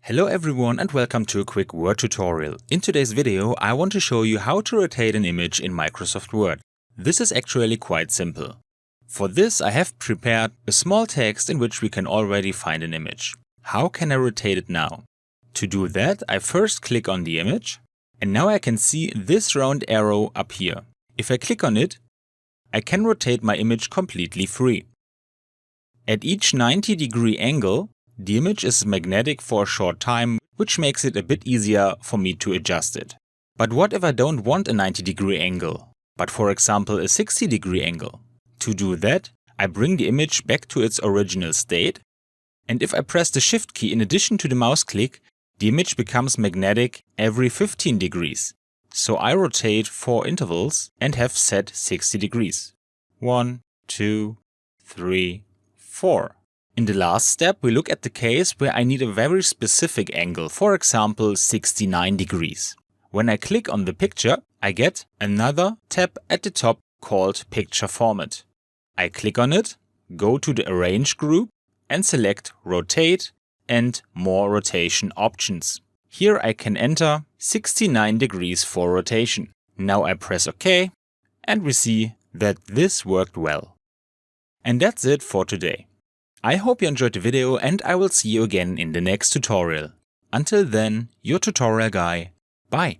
Hello everyone and welcome to a quick Word tutorial. In today's video I want to show you how to rotate an image in Microsoft Word. This is actually quite simple. For this I have prepared a small text in which we can already find an image. How can I rotate it now? To do that I first click on the image and now I can see this round arrow up here. If I click on it, I can rotate my image completely free. At each 90-degree angle, the image is magnetic for a short time, which makes it a bit easier for me to adjust it. But what if I don't want a 90-degree angle, but for example a 60-degree angle? To do that, I bring the image back to its original state, and if I press the Shift key in addition to the mouse click, the image becomes magnetic every 15 degrees. So I rotate 4 intervals and have set 60 degrees. 1, 2, 3, 4. In the last step, we look at the case where I need a very specific angle, for example 69 degrees. When I click on the picture, I get another tab at the top called Picture Format. I click on it, go to the Arrange group and select Rotate and More Rotation Options. Here I can enter 69 degrees for rotation. Now I press OK and we see that this worked well. And that's it for today. I hope you enjoyed the video and I will see you again in the next tutorial. Until then, your tutorial guy. Bye!